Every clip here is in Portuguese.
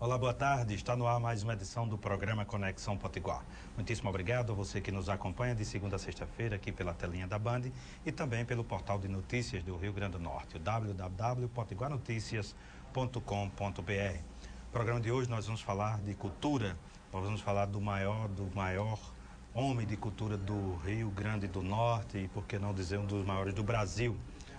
Olá, boa tarde. Está no ar mais uma edição do programa Conexão Potiguar. Muitíssimo obrigado a você que nos acompanha de segunda a sexta-feira aqui pela telinha da Band e também pelo portal de notícias do Rio Grande do Norte, o www.potiguarnoticias.com.br. No programa de hoje nós vamos falar de cultura, nós vamos falar do maior homem de cultura do Rio Grande do Norte e, por que não dizer, um dos maiores do Brasil.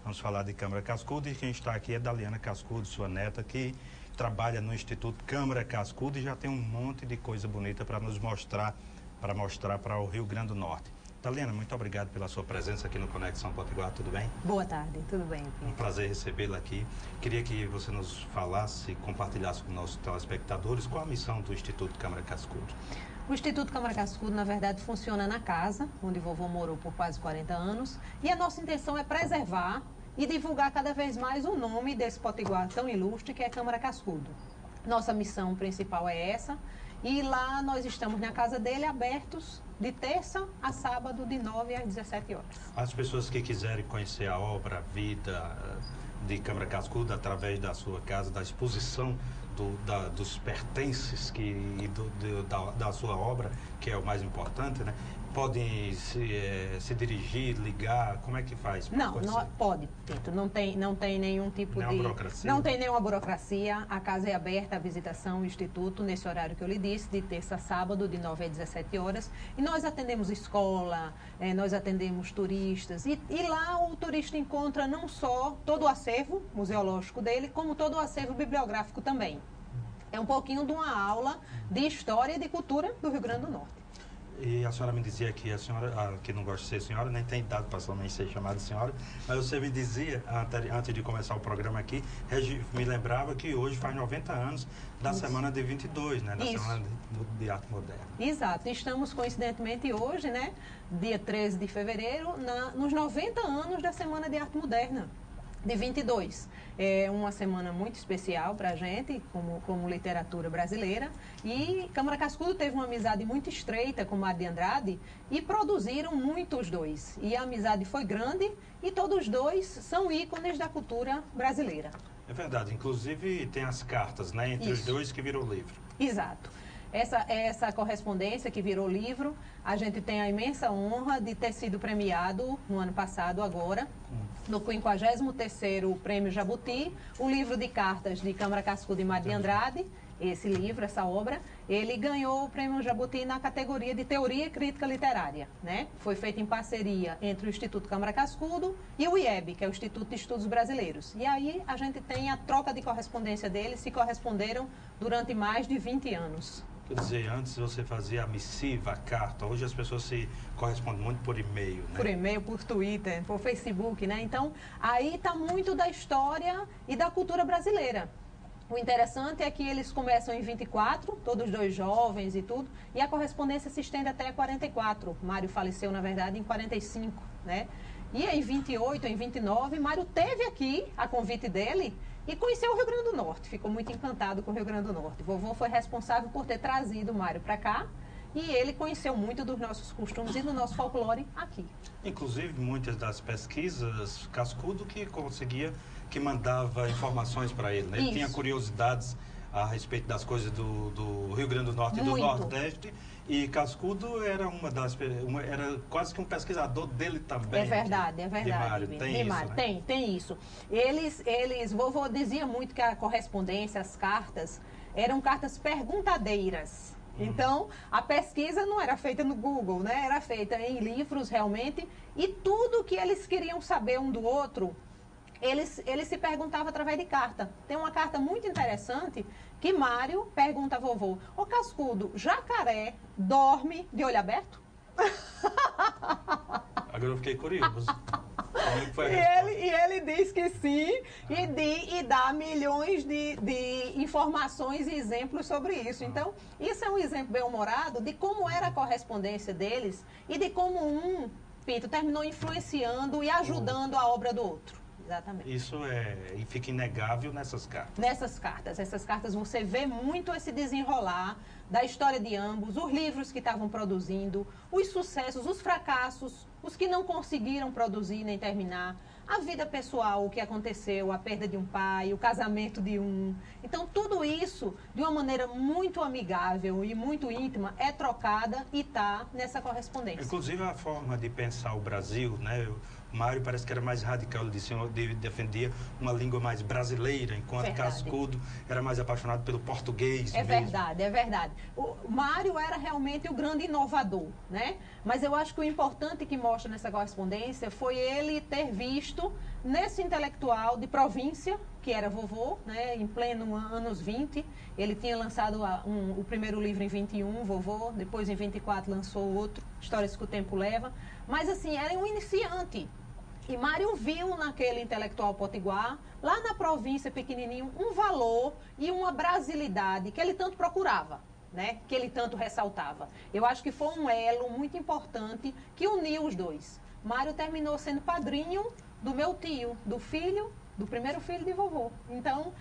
Vamos falar de Câmara Cascudo e quem está aqui é Daliana Cascudo, sua neta, que trabalha no Instituto Câmara Cascudo e já tem um monte de coisa bonita para nos mostrar, para o Rio Grande do Norte. Daliana, muito obrigado pela sua presença aqui no Conexão Potiguar, tudo bem? Boa tarde, tudo bem, Pedro? Um prazer recebê-la aqui. Queria que você nos falasse, compartilhasse com nossos telespectadores qual a missão do Instituto Câmara Cascudo. O Instituto Câmara Cascudo, na verdade, funciona na casa, onde o vovô morou por quase 40 anos, e a nossa intenção é preservar e divulgar cada vez mais o nome desse potiguar tão ilustre que é Câmara Cascudo. Nossa missão principal é essa, e lá nós estamos na casa dele abertos de terça a sábado, de 9 às 17 horas. As pessoas que quiserem conhecer a obra, a vida de Câmara Cascudo através da sua casa, da exposição dos pertences da sua obra, que é o mais importante, né? Podem se dirigir, ligar, como é que faz? Não, pode, Tito, não tem nenhum tipo de... burocracia? Não tem nenhuma burocracia, a casa é aberta à visitação, o Instituto, nesse horário que eu lhe disse, de terça a sábado, de 9 às 17 horas, e nós atendemos escola, nós atendemos turistas, e lá o turista encontra não só todo o acervo museológico dele, como todo o acervo bibliográfico também. É um pouquinho de uma aula de história e de cultura do Rio Grande do Norte. E a senhora me dizia que a senhora, que não gosta de ser senhora, nem tem idade para somente ser chamada de senhora, mas você me dizia, antes de começar o programa aqui, me lembrava que hoje faz 90 anos da Semana de 22, né? Da Semana de Arte Moderna. Exato. Estamos, coincidentemente, hoje, né? Dia 13 de fevereiro, nos 90 anos da Semana de Arte Moderna. De 22. É uma semana muito especial para a gente, como literatura brasileira. E Câmara Cascudo teve uma amizade muito estreita com Mário de Andrade e produziram muito os dois. E a amizade foi grande e todos os dois são ícones da cultura brasileira. É verdade. Inclusive tem as cartas, né? Entre os dois que virou livro. Exato. Essa correspondência que virou livro, a gente tem a imensa honra de ter sido premiado no ano passado, agora, no 53º Prêmio Jabuti, o livro de cartas de Câmara Cascudo e Mário de Andrade, esse livro, essa obra, ele ganhou o Prêmio Jabuti na categoria de Teoria e Crítica Literária, né? Foi feito em parceria entre o Instituto Câmara Cascudo e o IEB, que é o Instituto de Estudos Brasileiros. E aí a gente tem a troca de correspondência deles, se corresponderam durante mais de 20 anos. Quer dizer, antes você fazia a missiva, a carta, hoje as pessoas se correspondem muito por e-mail, né? Por e-mail, por Twitter, por Facebook, né? Então, aí está muito da história e da cultura brasileira. O interessante é que eles começam em 24, todos dois jovens e tudo, e a correspondência se estende até 44. Mário faleceu, na verdade, em 45, né? E em 28, em 29, Mário teve aqui, a convite dele, e conheceu o Rio Grande do Norte. Ficou muito encantado com o Rio Grande do Norte. Vovô foi responsável por ter trazido o Mário para cá e ele conheceu muito dos nossos costumes e do nosso folclore aqui. Inclusive, muitas das pesquisas, Cascudo que mandava informações para ele, né? Ele tinha curiosidades a respeito das coisas do Rio Grande do Norte e do Nordeste. E Cascudo era era quase que um pesquisador dele também. É verdade. De Mário. Tem isso, né? Tem isso. Vovô dizia muito que a correspondência, as cartas, eram cartas perguntadeiras. Então, a pesquisa não era feita no Google, né? Era feita em livros, realmente, e tudo que eles queriam saber um do outro, eles se perguntavam através de carta. Tem uma carta muito interessante que Mário pergunta a vovô: ô Cascudo, jacaré dorme de olho aberto? Agora eu fiquei curioso. E ele diz que sim, e dá milhões de informações e exemplos sobre isso. Então, isso é um exemplo bem-humorado de como era a correspondência deles e de como Pinto terminou influenciando e ajudando a obra do outro. Exatamente. Isso e fica inegável nessas cartas. Essas cartas você vê muito esse desenrolar da história de ambos, os livros que estavam produzindo, os sucessos, os fracassos, os que não conseguiram produzir nem terminar, a vida pessoal, o que aconteceu, a perda de um pai, o casamento de um. Então, tudo isso, de uma maneira muito amigável e muito íntima, é trocada e está nessa correspondência. Inclusive, a forma de pensar o Brasil, né? O Mário parece que era mais radical, ele defendia uma língua mais brasileira, enquanto Cascudo era mais apaixonado pelo português mesmo. Verdade, é verdade. O Mário era realmente o grande inovador, né? Mas eu acho que o importante que mostra nessa correspondência foi ele ter visto nesse intelectual de província, que era vovô, né, em pleno anos 20, ele tinha lançado o primeiro livro em 21, Vovô, depois em 24 lançou outro, Histórias que o Tempo Leva, mas assim, era um iniciante. E Mário viu naquele intelectual potiguar, lá na província pequenininho, um valor e uma brasilidade que ele tanto procurava, né? Que ele tanto ressaltava. Eu acho que foi um elo muito importante que uniu os dois. Mário terminou sendo padrinho do meu tio, do primeiro filho de vovô. Então,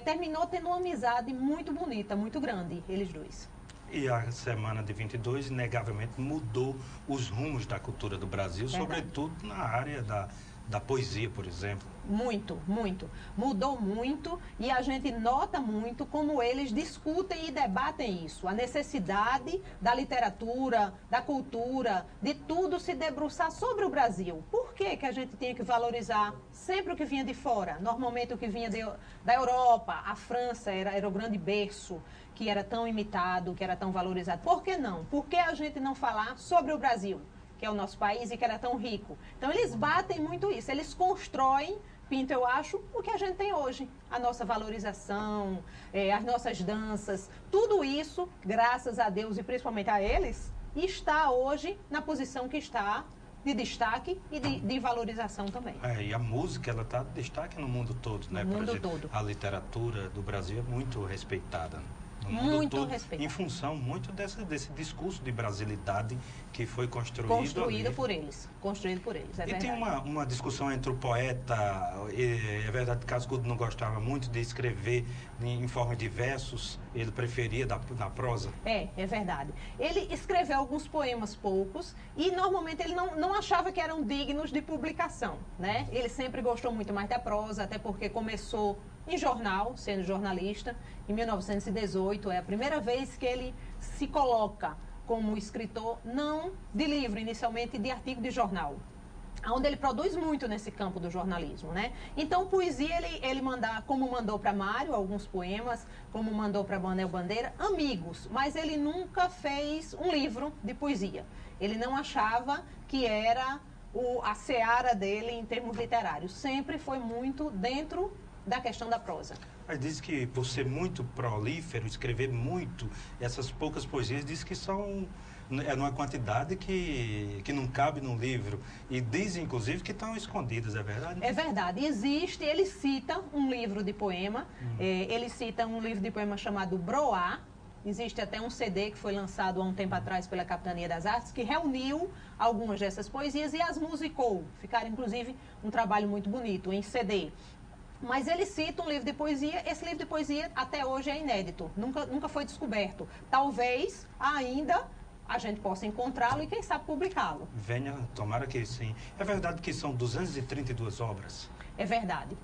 terminou tendo uma amizade muito bonita, muito grande, eles dois. E a semana de 22, inegavelmente, mudou os rumos da cultura do Brasil, sobretudo na área da poesia, por exemplo. Muito, muito. Mudou muito e a gente nota muito como eles discutem e debatem isso. A necessidade da literatura, da cultura, de tudo se debruçar sobre o Brasil. Por que que a gente tinha que valorizar sempre o que vinha de fora? Normalmente o que vinha da Europa, a França era o grande berço, que era tão imitado, que era tão valorizado. Por que não? Por que a gente não falar sobre o Brasil, que é o nosso país e que era tão rico? Então eles batem muito isso, eles constroem, Pinto, eu acho, o que a gente tem hoje. A nossa valorização, as nossas danças, tudo isso, graças a Deus e principalmente a eles, está hoje na posição que está, de destaque e de valorização também. E a música, ela está de destaque no mundo todo, né? No mundo todo. A literatura do Brasil é muito respeitada. No mundo Muito todo, respeitado. em função muito desse discurso de brasilidade que foi construído por eles. Construído por eles, é verdade. E tem uma discussão entre o poeta, é verdade que Cascudo não gostava muito de escrever em forma de versos, ele preferia na prosa? É verdade. Ele escreveu alguns poemas poucos e normalmente ele não achava que eram dignos de publicação, né? Ele sempre gostou muito mais da prosa, até porque começou em jornal, sendo jornalista. Em 1918 é a primeira vez que ele se coloca como escritor, não de livro, inicialmente de artigo de jornal, onde ele produz muito nesse campo do jornalismo, né? Então, poesia, ele como mandou para Mário alguns poemas, como mandou para Manuel Bandeira, amigos, mas ele nunca fez um livro de poesia. Ele não achava que era a seara dele em termos literários. Sempre foi muito dentro da questão da prosa. Mas diz que, por ser muito prolífero, escrever muito, essas poucas poesias, diz que são numa quantidade que não cabe num livro. E diz, inclusive, que estão escondidas, é verdade? É verdade. Existe, ele cita um livro de poema, ele cita um livro de poema chamado Broá. Existe até um CD que foi lançado há um tempo atrás pela Capitania das Artes, que reuniu algumas dessas poesias e as musicou. Ficaram, inclusive, um trabalho muito bonito em CD. Mas ele cita um livro de poesia, esse livro de poesia até hoje é inédito, nunca foi descoberto. Talvez ainda a gente possa encontrá-lo e quem sabe publicá-lo. Venha, tomara que sim. É verdade que são 232 obras? É verdade.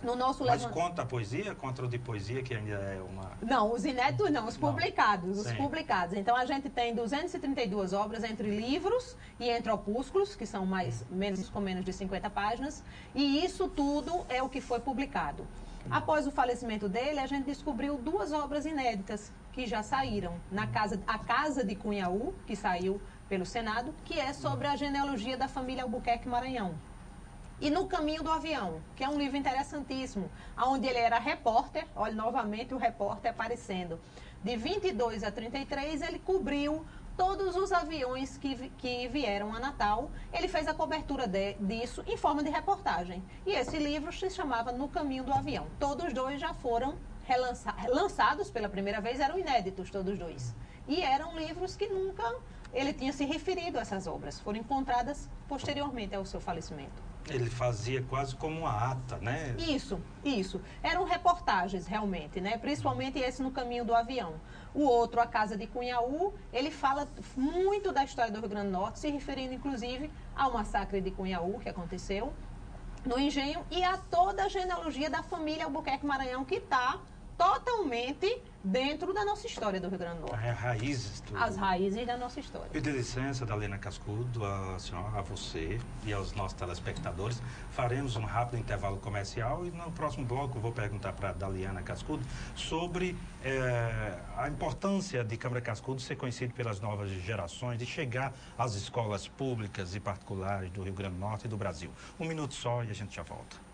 No nosso Mas conta a poesia? Conta o de poesia, que ainda é uma... Não, os inéditos não, os publicados. Sim. Os publicados. Então, a gente tem 232 obras entre livros e entre opúsculos, que são com menos de 50 páginas. E isso tudo é o que foi publicado. Após o falecimento dele, a gente descobriu 2 obras inéditas que já saíram. A Casa de Cunhaú, que saiu pelo Senado, que é sobre a genealogia da família Albuquerque Maranhão. E No Caminho do Avião, que é um livro interessantíssimo, onde ele era repórter, olha novamente o repórter aparecendo. De 22 a 33, ele cobriu todos os aviões que vieram a Natal. Ele fez a cobertura disso em forma de reportagem. E esse livro se chamava No Caminho do Avião. Todos 2 já foram lançados pela primeira vez, eram inéditos todos 2. E eram livros que nunca ele tinha se referido a essas obras. Foram encontradas posteriormente ao seu falecimento. Ele fazia quase como uma ata, né? Isso. Eram reportagens, realmente, né? Principalmente esse no Caminho do Avião. O outro, A Casa de Cunhaú, ele fala muito da história do Rio Grande do Norte, se referindo, inclusive, ao massacre de Cunhaú, que aconteceu no Engenho, e a toda a genealogia da família Albuquerque Maranhão, que está totalmente dentro da nossa história do Rio Grande do Norte. As raízes da nossa história. Pedir licença, Dalena Cascudo, a senhora, a você e aos nossos telespectadores. Faremos um rápido intervalo comercial e no próximo bloco eu vou perguntar para a Dalena Cascudo sobre a importância de Câmara Cascudo ser conhecido pelas novas gerações, de chegar às escolas públicas e particulares do Rio Grande do Norte e do Brasil. Um minuto só e a gente já volta.